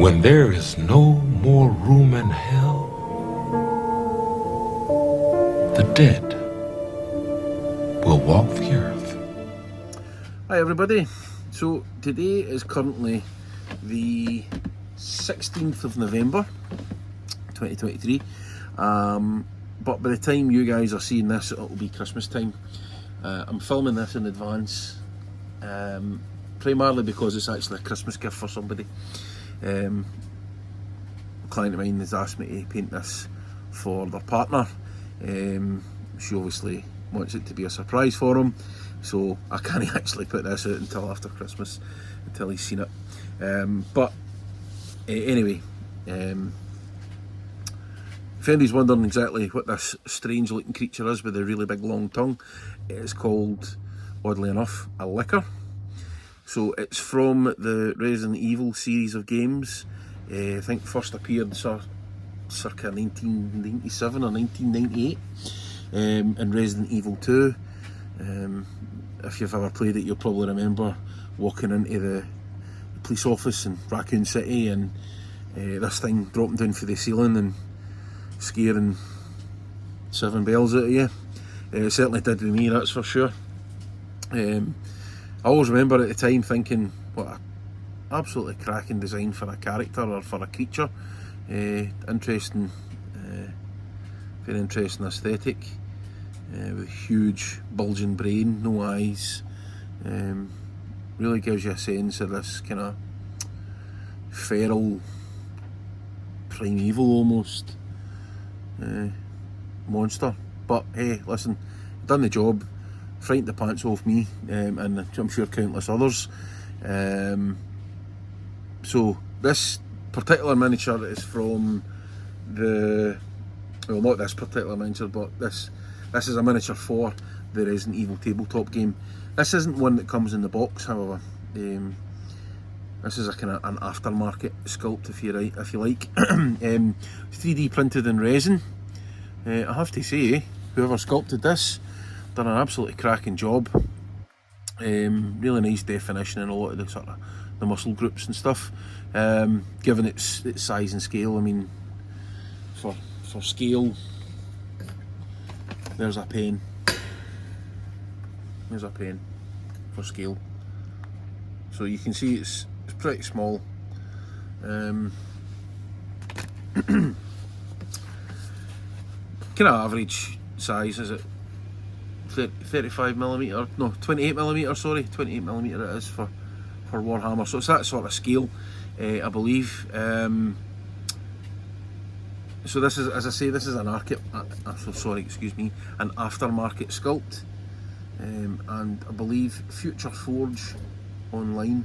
When there is no more room in hell, the dead will walk the earth. Hi everybody, so today is currently the 16th of November 2023, but by the time you guys are seeing this it'll be Christmas time. I'm filming this in advance, primarily because it's actually a Christmas gift for somebody. A client of mine has asked me to paint this for their partner. She obviously wants it to be a surprise for him, so I can't actually put this out until after Christmas, until he's seen it. Anyway, if anybody's wondering exactly what this strange looking creature is with a really big long tongue, it is called, oddly enough, a licker. So it's from the Resident Evil series of games. I think first appeared circa 1997 or 1998 in Resident Evil 2. If you've ever played it, you'll probably remember walking into the police office in Raccoon City and this thing dropping down through the ceiling and scaring 7 bells out of you. It certainly did with me, that's for sure. I always remember at the time thinking, what a absolutely cracking design for a character or for a creature. Interesting, very interesting aesthetic, with a huge bulging brain, no eyes. Really gives you a sense of this kind of feral, primeval almost monster. But hey, listen, done the job. Frightened the pants off me, and I'm sure countless others. So this particular miniature is from the, well, not this particular miniature, but this is a miniature for the Resident Evil tabletop game. This isn't one that comes in the box, however. This is a kind of an aftermarket sculpt, if you like. 3D printed in resin. I have to say, whoever sculpted this done an absolutely cracking job. Really nice definition in a lot of the sort of the muscle groups and stuff. Given its size and scale, I mean, for scale, there's a pen. There's a pen for scale. So you can see it's pretty small. Kind of average size, is it? 35mm, no, 28mm, sorry, 28mm it is for Warhammer. So it's that sort of scale, I believe. So this is, as I say, this is an an aftermarket sculpt, and I believe Future Forge Online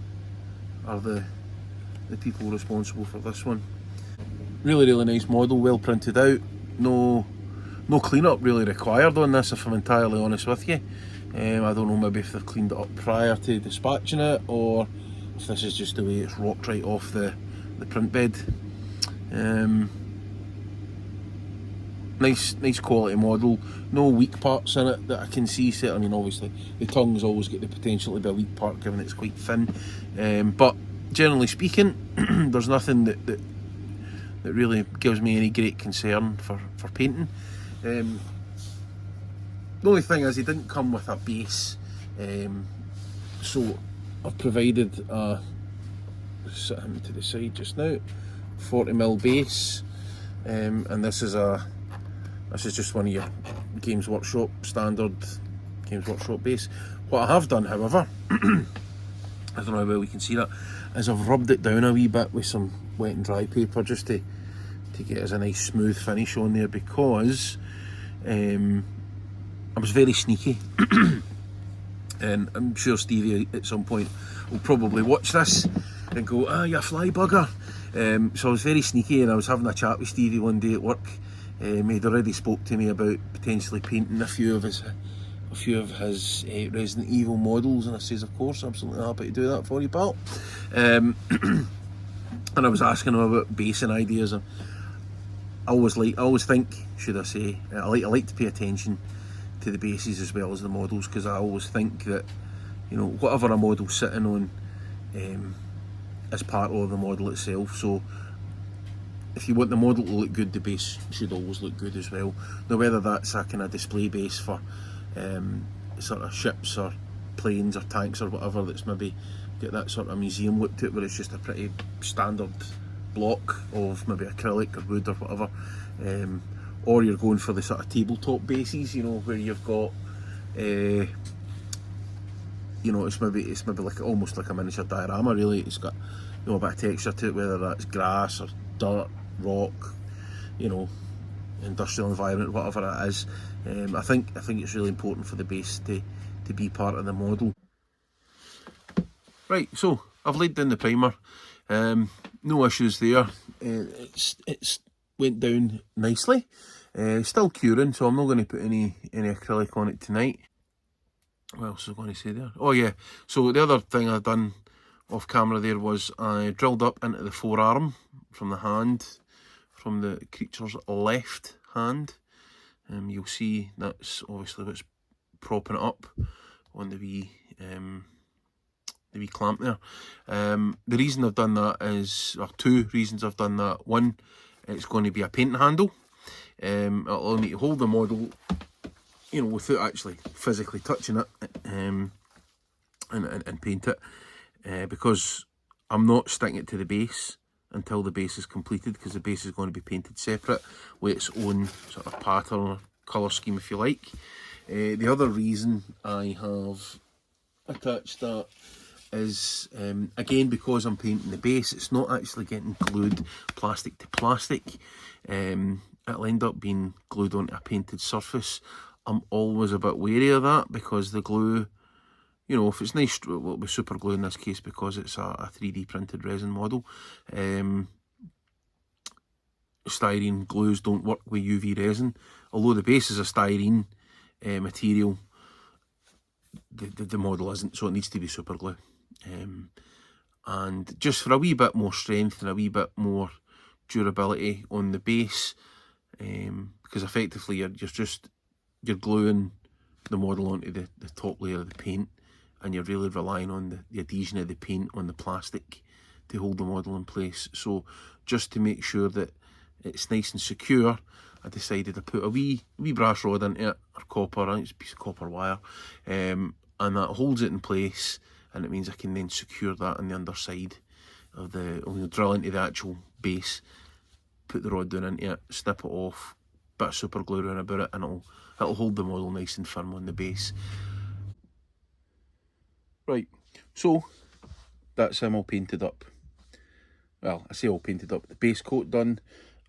are the people responsible for this one. Really nice model, well printed out. No clean-up really required on this, if I'm entirely honest with you. I don't know, maybe if they've cleaned it up prior to dispatching it, or if this is just the way it's rocked right off the print bed. Nice quality model. No weak parts in it that I can see. I mean, obviously the tongue's always got the potential to be a weak part given it's quite thin. But generally speaking, there's nothing that really gives me any great concern for painting. The only thing is he didn't come with a base, so I've provided a, set him to the side just now, 40mm base, and this is just one of your Games Workshop standard Games Workshop base. What I have done, however, I don't know how well we can see that, is I've rubbed it down a wee bit with some wet and dry paper just to get us a nice smooth finish on there, because I was very sneaky and I'm sure Stevie at some point will probably watch this and go, ah, you fly bugger. So I was very sneaky, and I was having a chat with Stevie one day at work. He'd already spoke to me about potentially painting a few of his Resident Evil models, and I says, of course, absolutely happy to do that for you, pal. And I was asking him about basing ideas. And I always think, should I say, I like to pay attention to the bases as well as the models, because I always think that, you know, whatever a model's sitting on, as part of the model itself. So if you want the model to look good, the base should always look good as well. Now whether that's a kind of display base for sort of ships or planes or tanks or whatever, that's maybe get that sort of museum look to it, where it's just a pretty standard block of maybe acrylic or wood or whatever, or you're going for the sort of tabletop bases, you know, where you've got you know, it's maybe like almost like a miniature diorama really. It's got, you know, a bit of texture to it, whether that's grass or dirt, rock, you know, industrial environment, whatever it is. I think it's really important for the base to be part of the model. Right, so I've laid down the primer. No issues there. It's went down nicely. Still curing, so I'm not going to put any acrylic on it tonight. What else was I going to say there? Oh yeah, so the other thing I've done off camera there was I drilled up into the forearm from the hand, from the creature's left hand. You'll see that's obviously what's propping it up on the wee clamp there. The reason I've done that is, or two reasons I've done that. One, it's going to be a painting handle. It'll allow me to hold the model, you know, without actually physically touching it, and paint it, because I'm not sticking it to the base until the base is completed, because the base is going to be painted separate with its own sort of pattern or colour scheme, if you like. The other reason I have attached that is, again, because I'm painting the base, it's not actually getting glued plastic to plastic. It'll end up being glued onto a painted surface. I'm always a bit wary of that, because the glue, you know, if it's nice, well, it'll be super glue in this case because it's a 3D printed resin model. Styrene glues don't work with UV resin, although the base is a styrene material. The model isn't, so it needs to be super glue. And just for a wee bit more strength and a wee bit more durability on the base, because effectively you're gluing the model onto the top layer of the paint, and you're really relying on the adhesion of the paint on the plastic to hold the model in place. So just to make sure that it's nice and secure, I decided to put a wee brass rod into it, or copper, I think it's a piece of copper wire, and that holds it in place, and it means I can then secure that on the underside of the, drill into the actual base, put the rod down into it, snip it off, bit of super glue around about it, and it'll hold the model nice and firm on the base. Right, so that's him all painted up. Well, I say all painted up, the base coat done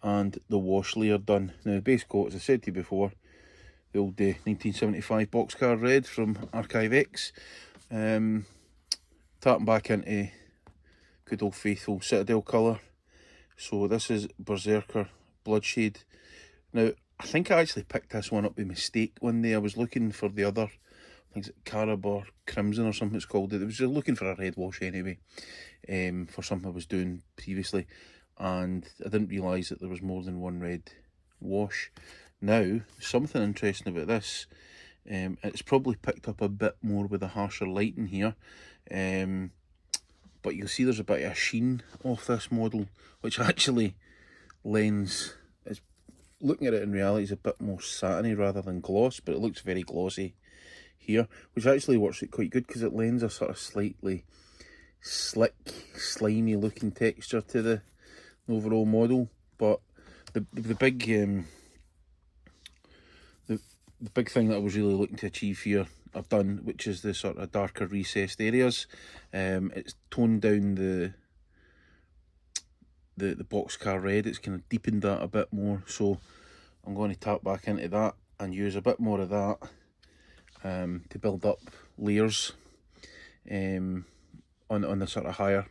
and the wash layer done. Now the base coat, as I said to you before, the old 1975 boxcar red from Archive X, tapping back into good old faithful Citadel colour. So this is Berserker Bloodshade. Now I think I actually picked this one up by mistake one day. I was looking for the other, I think it's Carabor Crimson or something it's called. It was just looking for a red wash anyway, for something I was doing previously, and I didn't realise that there was more than one red wash. Now, something interesting about this, it's probably picked up a bit more with a harsher light in here, but you'll see there's a bit of a sheen off this model, which actually lends, it's, looking at it in reality, is a bit more satiny rather than gloss, but it looks very glossy here, which actually works out quite good because it lends a sort of slightly slick, slimy looking texture to the overall model. But the big the big thing that I was really looking to achieve here, I've done, which is the sort of darker recessed areas. It's toned down the boxcar red. It's kind of deepened that a bit more, so I'm going to tap back into that and use a bit more of that to build up layers on the sort of higher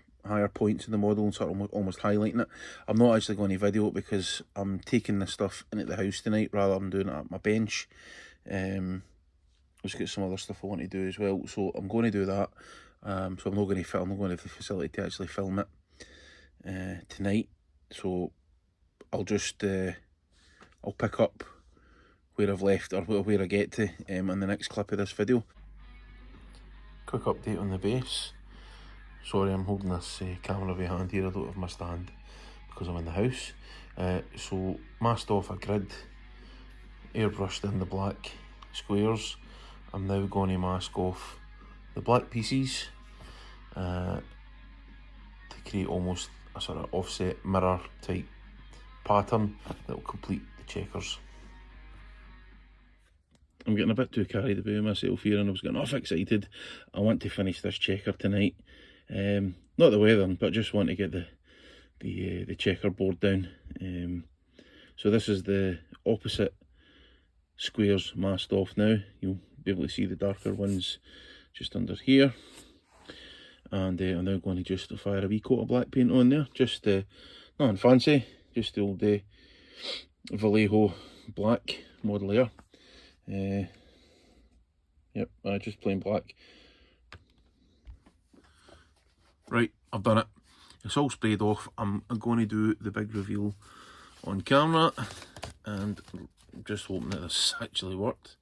points in the model, and sort of almost highlighting it. I'm not actually going to video it because I'm taking this stuff into the house tonight rather than doing it at my bench. I've just got some other stuff I want to do as well, so I'm going to do that. So I'm not going to film, I'm not going to the facility to actually film it tonight. So I'll just I'll pick up where I've left, or where I get to in the next clip of this video. Quick update on the base. Sorry, I'm holding this camera by hand here. I don't have my stand because I'm in the house. So masked off a grid, airbrushed in the black squares. I'm now going to mask off the black pieces to create almost a sort of offset mirror type pattern that will complete the checkers. I'm getting a bit too carried away with myself here, and I was getting off excited. I want to finish this checker tonight. Not the weathering, but just want to get the checkerboard down. So this is the opposite squares masked off now. You'll be able to see the darker ones just under here. And I'm now going to just fire a wee coat of black paint on there. Just nothing fancy, just the old Vallejo black model air. Yep, just plain black. Right, I've done it. It's all sprayed off. I'm going to do the big reveal on camera, and I'm just hoping that this actually worked.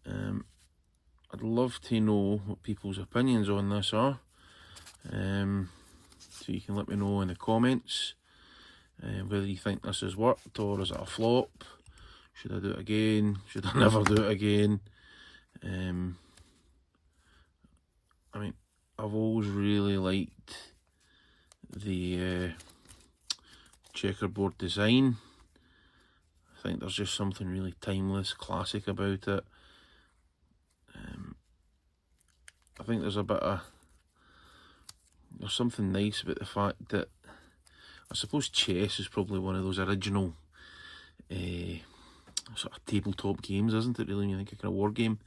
I'd love to know what people's opinions on this are. So you can let me know in the comments whether you think this has worked, or is it a flop? Should I do it again? Should I never do it again? I mean, I've always really liked the checkerboard design. I think there's just something really timeless, classic about it. I think there's something nice about the fact that, I suppose chess is probably one of those original sort of tabletop games, isn't it, really, when you think of a war game?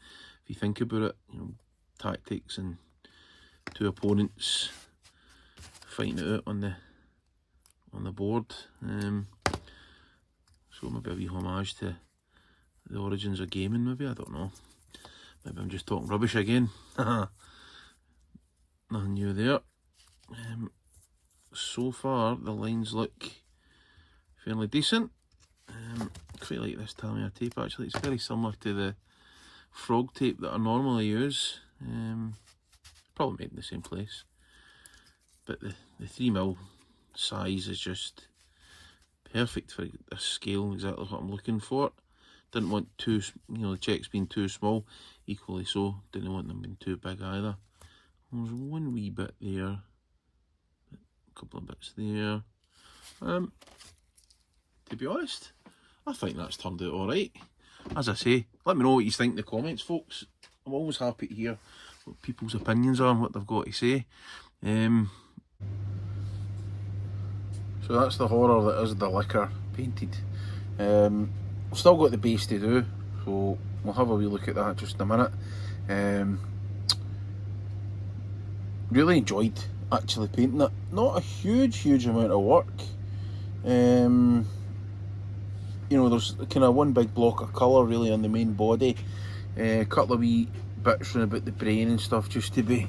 If you think about it, you know, tactics and two opponents fighting it out on the board. So maybe a wee homage to the origins of gaming, maybe, I don't know. Maybe I'm just talking rubbish again. Nothing new there. So far the lines look fairly decent. Quite like this Tamiya tape actually. It's very similar to the frog tape that I normally use. Probably made in the same place, but the 3mm size is just perfect for this scale, exactly what I'm looking for. Didn't want too, the checks being too small, equally so didn't want them being too big either. There's one wee bit there, a couple of bits there. To be honest, I think that's turned out alright. As I say, let me know what you think in the comments, folks. I'm always happy to hear what people's opinions are and what they've got to say. So that's the horror that is the liquor painted. We've still got the base to do, so we'll have a wee look at that just in a minute. Really enjoyed actually painting it. Not a huge amount of work. There's kind of one big block of colour really on the main body. A couple of wee bits around about the brain and stuff just to be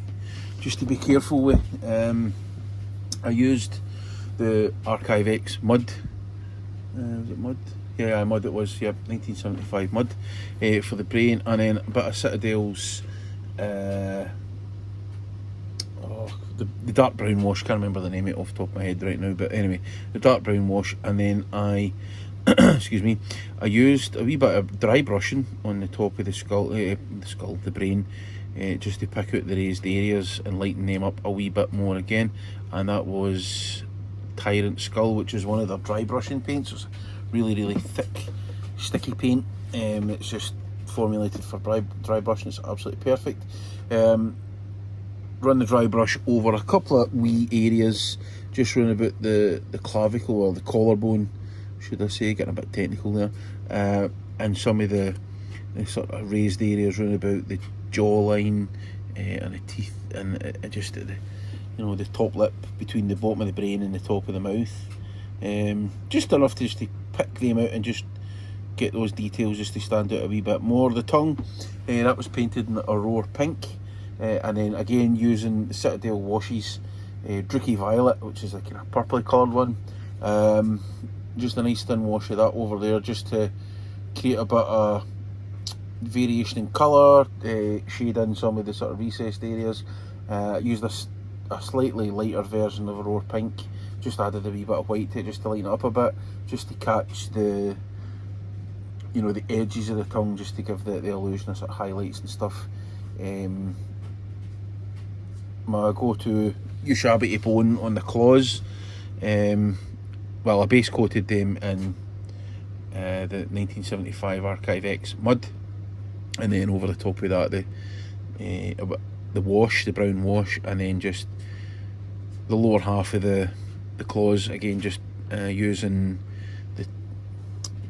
careful with. I used the Archive X mud. Was it mud? Yeah, mud it was. Yep, 1975 mud for the brain, and then a bit of Citadel's. The dark brown wash. Can't remember the name of it off the top of my head right now, but anyway, the dark brown wash, and then I. Excuse me, I used a wee bit of dry brushing on the top of the brain, just to pick out the raised areas and lighten them up a wee bit more again. And that was Tyrant Skull, which is one of their dry brushing paints. It's really thick, sticky paint. It's just formulated for dry brushing. It's absolutely perfect. Run the dry brush over a couple of wee areas, just round about the clavicle or the collarbone, should I say, getting a bit technical there, and some of the sort of raised areas round about the jawline and the teeth, and just at the top lip between the bottom of the brain and the top of the mouth. Just enough just to pick them out and just get those details just to stand out a wee bit more. The tongue, that was painted in Aurora Pink, and then again using the Citadel washes, Druky Violet, which is like a purpley coloured one. Just a nice thin wash of that over there, just to create a bit of variation in colour, shade in some of the sort of recessed areas. Use this a slightly lighter version of Aurora Pink. Just added a wee bit of white to it just to lighten it up a bit, just to catch the, you know, the edges of the tongue, just to give the illusion of sort of highlights and stuff. My go-to Ushabti bone on the claws. Well, I base coated them in the 1975 Archive X mud, and then over the top of that the wash, the brown wash, and then just the lower half of the claws again, just using the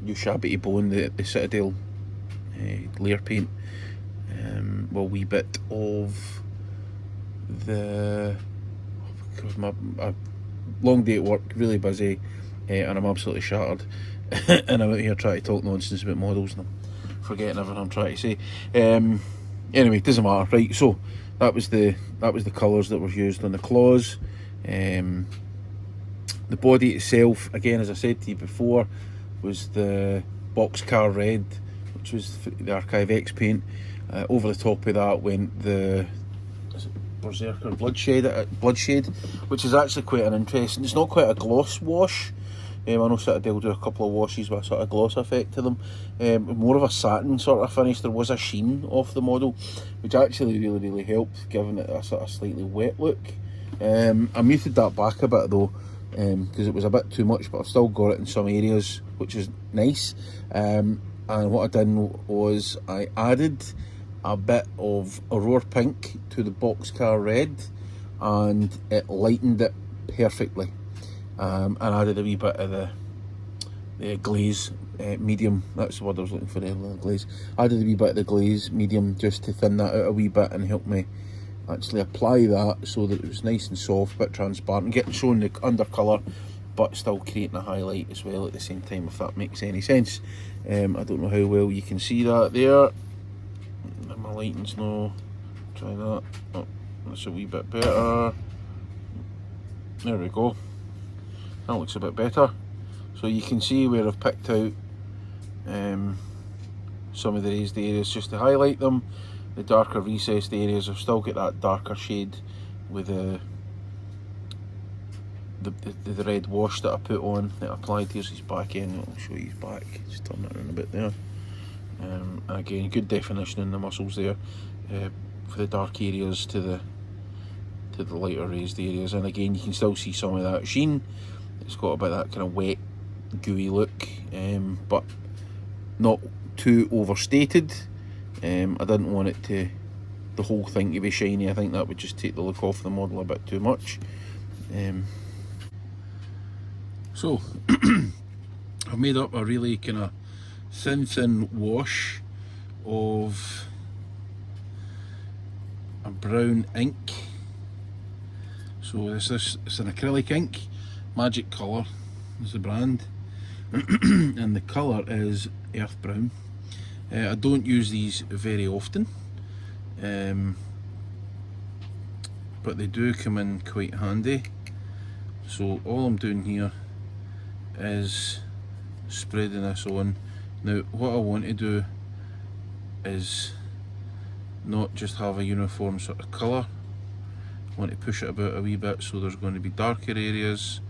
Ushabti bone, the Citadel layer paint. Well, a wee bit of the a long day at work, really busy, and I'm absolutely shattered. And I'm out here trying to talk nonsense about models and I'm forgetting everything I'm trying to say. Anyway, doesn't matter. Right, so that was the colours that were used on the claws. The body itself, again, as I said to you before, was the Boxcar Red, which was the Archive X paint. Over the top of that went the Berserker Bloodshed, which is actually quite an interesting. It's not quite a gloss wash. I know Citadel do a couple of washes with a sort of gloss effect to them. More of a satin sort of finish. There was a sheen off the model, which actually really helped, giving it a sort of slightly wet look. I muted that back a bit though, because it was a bit too much, but I've still got it in some areas, which is nice. And what I did was I added a bit of Aurora Pink to the Boxcar Red, and it lightened it perfectly. And added a wee bit of the glaze medium. That's the word I was looking for there, glaze. Added a wee bit of the glaze medium just to thin that out a wee bit and help me actually apply that so that it was nice and soft, but transparent, showing the undercolour, but still creating a highlight as well at the same time, if that makes any sense. I don't know how well you can see that there. My lighting's no. Try that. Oh, that's a wee bit better. There we go. That looks a bit better. So you can see where I've picked out some of the raised areas just to highlight them. The darker recessed areas have still got that darker shade with the red wash that I put on, that I applied. Here's his back end. I'll show you his back. Just turn that around a bit there. Again, good definition in the muscles there, for the dark areas to the lighter raised areas. And again, you can still see some of that sheen. It's got a bit of that kind of wet, gooey look, but not too overstated. I didn't want it the whole thing to be shiny. I think that would just take the look off the model a bit too much. So I've made up a really kind of thin wash of a brown ink. So it's an acrylic ink. Magic Colour is the brand, and the colour is earth brown. I don't use these very often, but they do come in quite handy. So all I'm doing here is spreading this on. Now what I want to do is not just have a uniform sort of colour. I want to push it about a wee bit, so there's going to be darker areas,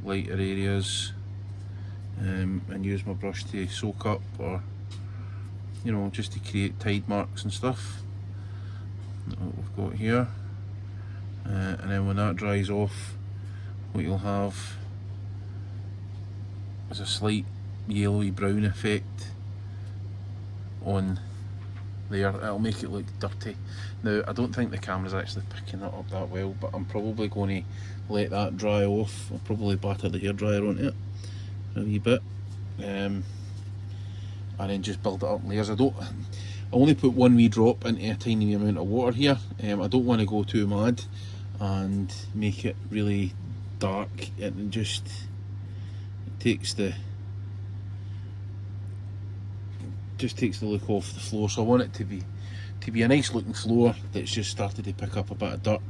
lighter areas, and use my brush to soak up, or you know, just to create tide marks and stuff that we've got here. And then when that dries off, what you'll have is a slight yellowy brown effect on there. It'll make it look dirty. Now I don't think the camera's actually picking that up that well, but I'm probably going to let that dry off. I'll probably batter the hairdryer onto it a wee bit, and then just build it up in layers. I only put one wee drop into a tiny amount of water here. I don't want to go too mad and make it really dark. It just takes the look off the floor. So I want it to be a nice looking floor that's just started to pick up a bit of dirt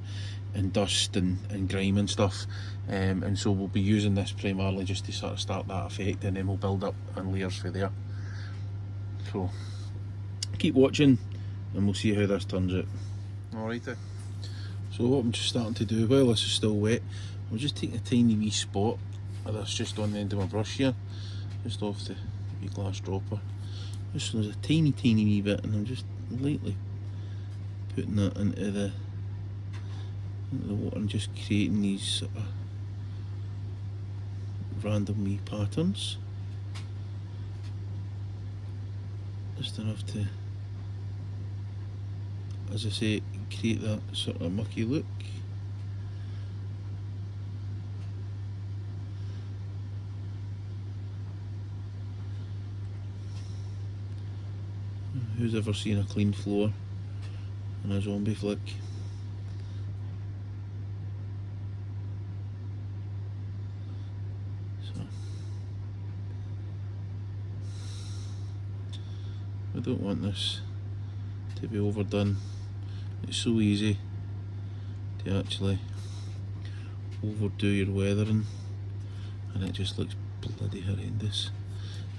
and dust and grime and stuff, and so we'll be using this primarily just to sort of start that effect, and then we'll build up in layers for there. So keep watching and we'll see how this turns out. Alrighty, So what I'm just starting to do while this is still wet, I'm just taking a tiny wee spot of this just on the end of my brush here, just off the wee glass dropper. Just there's a tiny wee bit, and I'm just lightly putting that into the water and just creating these sort of random wee patterns. Just enough to, as I say, create that sort of mucky look. Who's ever seen a clean floor in a zombie flick? So I don't want this to be overdone. It's so easy to actually overdo your weathering, and it just looks bloody horrendous.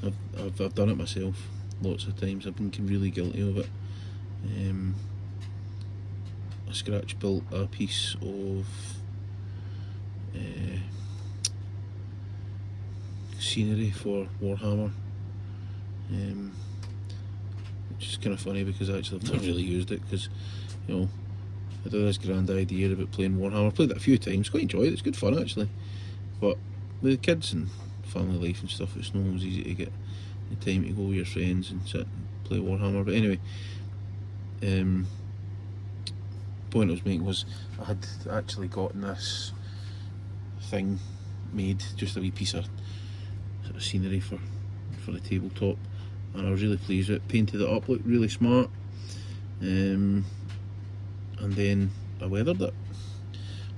I've done it myself lots of times. I've been really guilty of it. I scratch built a piece of scenery for Warhammer, which is kind of funny because actually I've never really used it, because you know, I had this grand idea about playing Warhammer. I played it a few times, quite enjoyed it, it's good fun actually, but with the kids and family life and stuff, it's not always easy to get the time to go with your friends and sit and play Warhammer. But anyway, point I was making was I had actually gotten this thing made, just a wee piece of sort of scenery for the tabletop, and I was really pleased with it. Painted it up, looked really smart, and then I weathered it,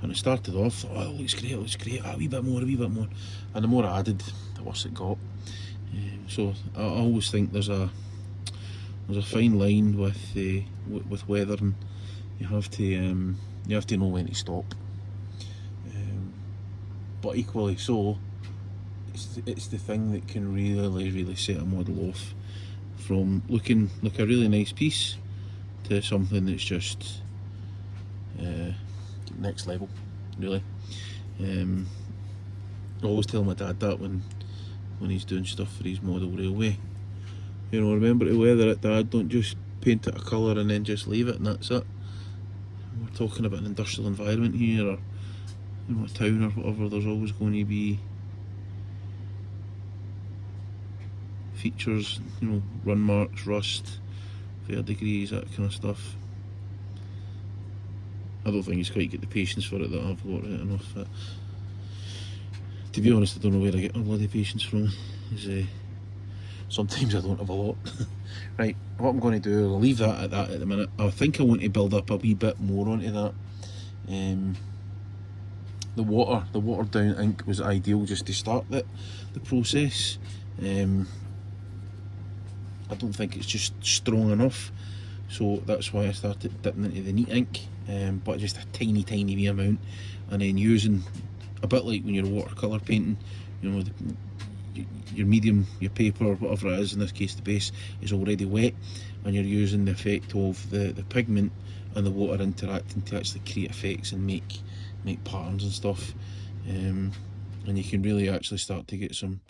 and it started off, thought, oh, it looks great, a wee bit more, and the more I added, the worse it got. So I always think there's a fine line with weathering. You have to know when to stop, but equally so, it's the thing that can really set a model off from looking like a really nice piece to something that's just next level, really. I always tell my dad that when he's doing stuff for his model railway, you know, remember to weather it, Dad. Don't just paint it a colour and then just leave it and that's it. We're talking about an industrial environment here, or you know, a town or whatever. There's always going to be features, you know, run marks, rust, verdigris, that kind of stuff. I don't think he's quite got the patience for it that I've got, right enough. But to be honest, I don't know where I get my bloody patience from. Sometimes I don't have a lot. Right, what I'm going to do, I'll leave that at that at the minute. I think I want to build up a wee bit more onto that. The watered down ink was ideal just to start the process. I don't think it's just strong enough, so that's why I started dipping into the neat ink, but just a tiny wee amount, and then using a bit like when you're watercolour painting, you know, your medium, your paper, whatever it is, in this case the base is already wet, and you're using the effect of the pigment and the water interacting to actually create effects and make patterns and stuff, and you can really actually start to get some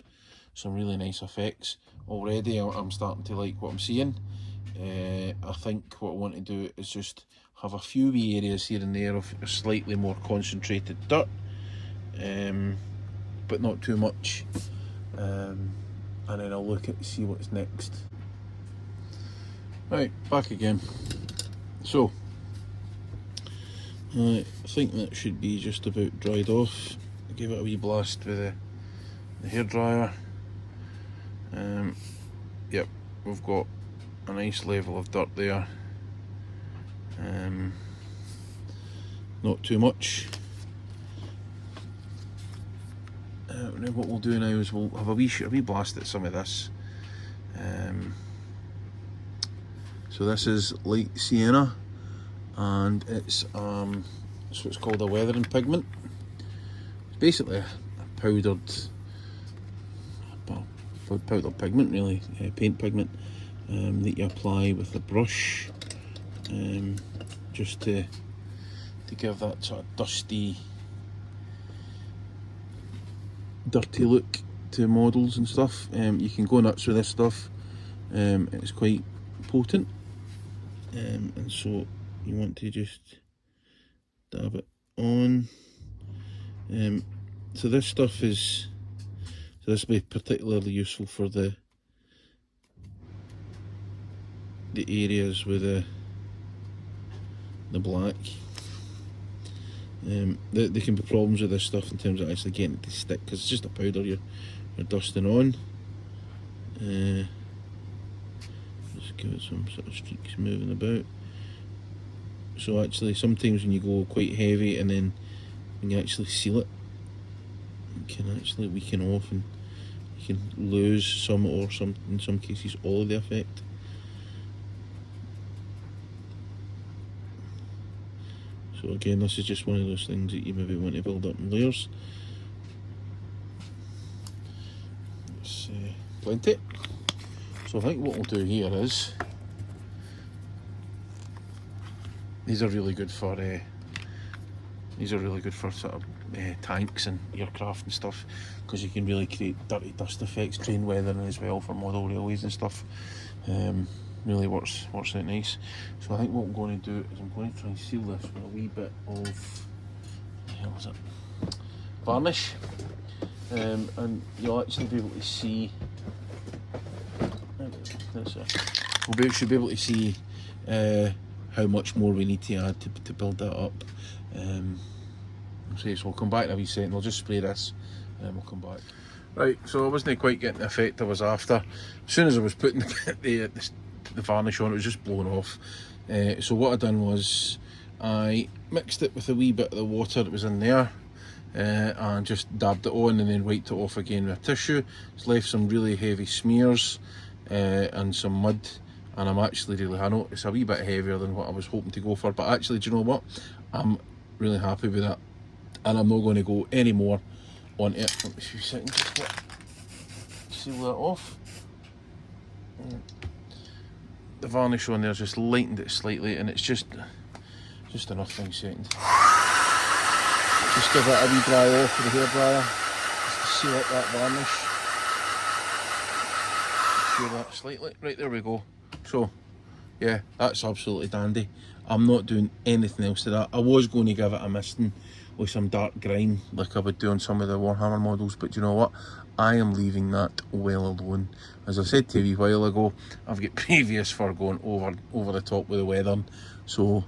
really nice effects. Already I'm starting to like what I'm seeing. I think what I want to do is just have a few wee areas here and there of slightly more concentrated dirt, but not too much, and then I'll look at see what's next. Right, back again. So I think that should be just about dried off. I gave it a wee blast with the hairdryer. Yep, we've got a nice level of dirt there. Not too much. Now what we'll do now is we'll have a wee blast at some of this. So this is light sienna, and it's what's called a weathering pigment. It's basically a powdered pigment, really, paint pigment, that you apply with a brush, just to to give that sort of dirty look to models and stuff. You can go nuts with this stuff. It's quite potent, and so you want to just dab it on. So this will be particularly useful for the areas with the black. There can be problems with this stuff in terms of actually getting it to stick, because it's just a powder you're dusting on. Just give it some sort of streaks moving about. So actually sometimes when you go quite heavy and then when you actually seal it, you can actually weaken off and you can lose some, or in some cases all of the effect. So again, this is just one of those things that you maybe want to build up in layers. It's plenty. So I think what we'll do here is, these are really good for sort of tanks and aircraft and stuff, because you can really create dirty dust effects, train weathering as well for model railways and stuff. Really works out nice. So I think what I'm going to do is I'm going to try and seal this with a wee bit of, what the hell is it, varnish, and you'll actually be able to see, we should be able to see how much more we need to add to build that up. So we'll come back in a wee second. We'll just spray this and then we'll come back. Right, so I wasn't quite getting the effect I was after. As soon as I was putting the varnish on, it was just blowing off. So what I done was I mixed it with a wee bit of the water that was in there, and just dabbed it on and then wiped it off again with a tissue. It's left some really heavy smears and some mud, and I'm actually I know it's a wee bit heavier than what I was hoping to go for, but actually, do you know what, I'm really happy with that, and I'm not going to go any more on it. Let me see a second, just seal that off. The varnish on there just lightened it slightly, and it's just enough for a second. Just give it a wee dry off with the hairdryer, just to seal up that varnish. Seal that slightly. Right, there we go. So, yeah, that's absolutely dandy. I'm not doing anything else to that. I was going to give it a misting with some dark grime like I would do on some of the Warhammer models, but you know what? I am leaving that well alone. As I said to you a wee while ago, I've got previous for going over the top with the weathering, so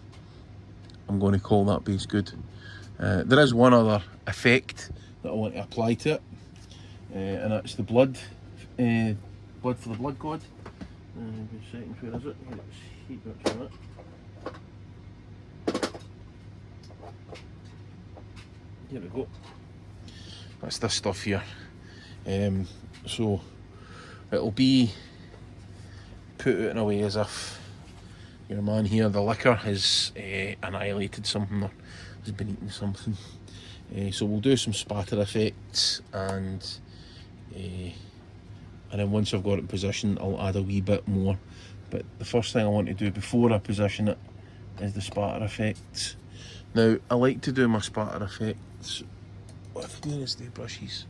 I'm going to call that base good. There is one other effect that I want to apply to it, and that's the blood for the blood god. Wait a second, where is it? Let's heat that from it. Here we go. That's this stuff here. So it'll be put out in a way as if your man here, the liquor, has annihilated something or has been eating something. So we'll do some spatter effects, and then once I've got it in position, I'll add a wee bit more. But the first thing I want to do before I position it is the spatter effects. Now, I like to do my spatter effects with various day brushes.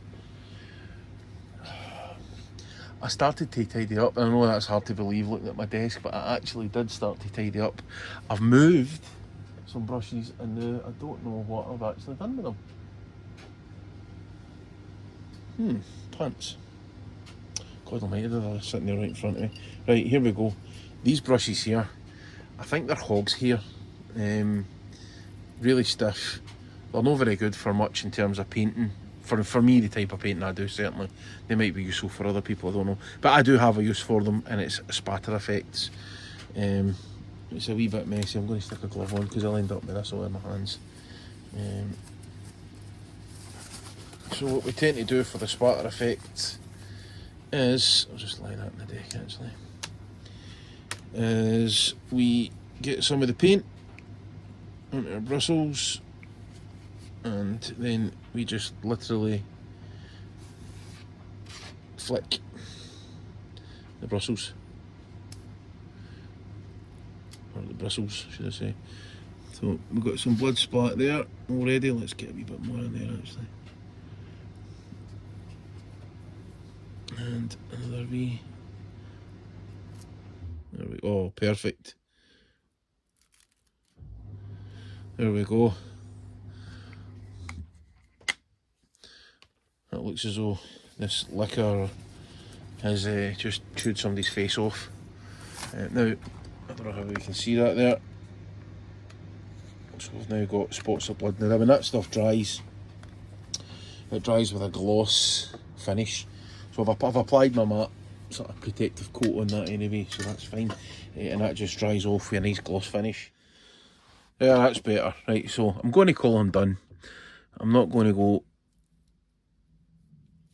I started to tidy up, and I know that's hard to believe looking at my desk, but I actually did start to tidy up. I've moved some brushes, and now I don't know what I've actually done with them. Plants. God almighty, they're sitting there right in front of me. Right, here we go. These brushes here, I think they're hog's hair. Really stiff. They're not very good for much in terms of painting. For me, the type of painting I do, certainly. They might be useful for other people, I don't know. But I do have a use for them, and it's spatter effects. It's a wee bit messy. I'm going to stick a glove on because I'll end up with this all in my hands. So what we tend to do for the spatter effect is, I'll just lie that in the deck actually, is we get some of the paint onto our bristles, and then we just literally flick the bristles, or the bristles should I say, So we've got some blood splat there already. Let's get a wee bit more in there actually. And another wee. There we go. Oh, perfect. There we go. That looks as though this liquor has just chewed somebody's face off. Now, I don't know how you can see that there. So we've now got spots of blood. Now when that stuff dries, it dries with a gloss finish. So I've applied my matte sort of protective coat on that anyway, so that's fine. And that just dries off with a nice gloss finish. Yeah, that's better. Right, so I'm going to call him done. I'm not going to go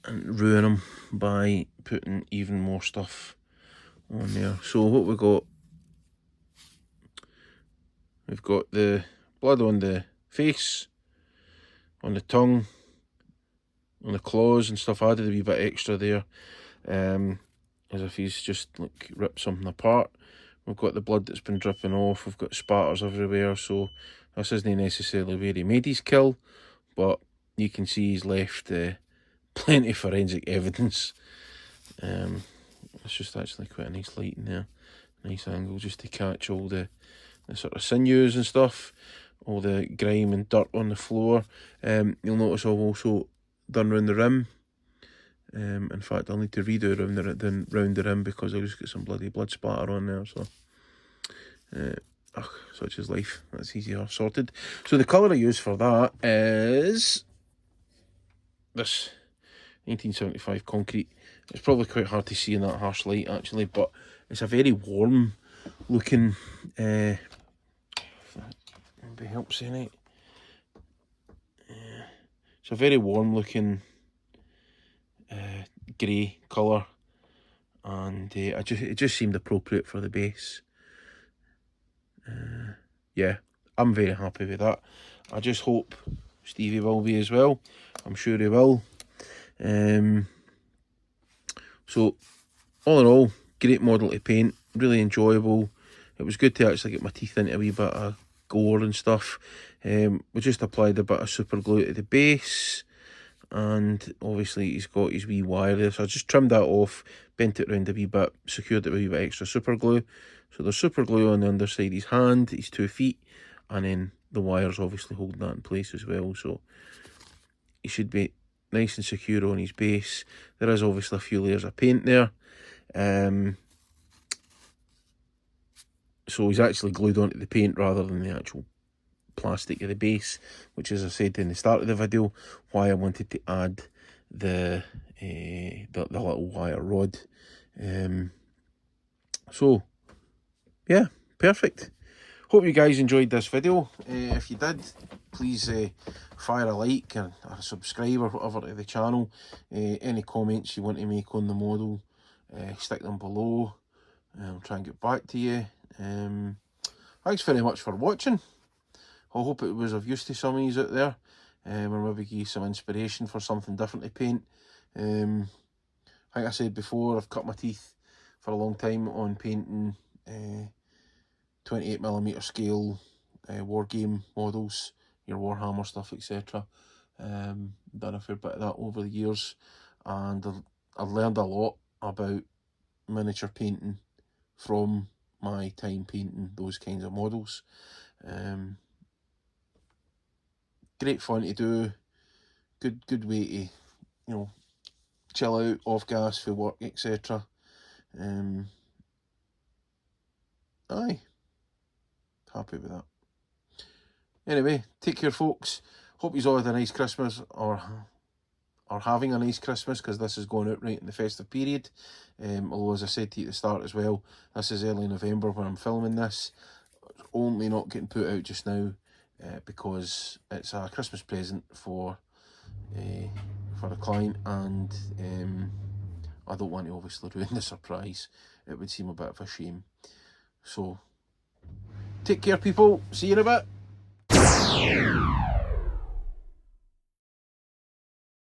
and ruin him by putting even more stuff on there. So what we've got the blood on the face, on the tongue, on the claws and stuff. I added a wee bit extra there, as if he's just like ripped something apart. We've got the blood that's been dripping off. We've got spatters everywhere. So this isn't necessarily where he made his kill, but you can see he's left plenty of forensic evidence. It's just actually quite a nice light in there, nice angle just to catch all the sort of sinews and stuff, all the grime and dirt on the floor. You'll notice I've also done round the rim. In fact, I'll need to redo round the rim because I just got some bloody blood splatter on there. So, such is life. That's easier sorted. So the colour I use for that is this 1975 concrete. It's probably quite hard to see in that harsh light actually, but it's a very warm looking. If that maybe helps in it. It's a very warm looking grey colour, and it just seemed appropriate for the base. Yeah, I'm very happy with that. I just hope Stevie will be as well. I'm sure he will. So all in all, great model to paint, really enjoyable. It was good to actually get my teeth into a wee bit of gore and stuff. We just applied a bit of super glue to the base, and obviously he's got his wee wire there, so I just trimmed that off, bent it round a wee bit, secured it with a wee bit extra super glue. So there's super glue on the underside of his hand, his 2 feet, and then the wire's obviously holding that in place as well, so he should be nice and secure on his base. There is obviously a few layers of paint there, so he's actually glued onto the paint rather than the actual plastic of the base, which, as I said in the start of the video, why I wanted to add the little wire rod. So yeah, perfect. Hope you guys enjoyed this video. If you did, please fire a like or a subscribe or whatever to the channel. Any comments you want to make on the model, stick them below. I'll try and get back to you. Thanks very much for watching. I hope it was of use to some of you out there, or maybe give you some inspiration for something different to paint. Like I said before, I've cut my teeth for a long time on painting 28mm scale war game models, your Warhammer stuff, etc. Done a fair bit of that over the years, and I've learned a lot about miniature painting from my time painting those kinds of models. Great fun to do, good way to, chill out, off gas for work, etc. Aye, happy with that. Anyway, take care folks. Hope you've all had a nice Christmas, or having a nice Christmas, because this is going out right in the festive period. Although, as I said to you at the start as well, this is early November when I'm filming this. It's only not getting put out just now because it's a Christmas present for a client, and I don't want to obviously ruin the surprise. It would seem a bit of a shame. So take care people, see you in a bit.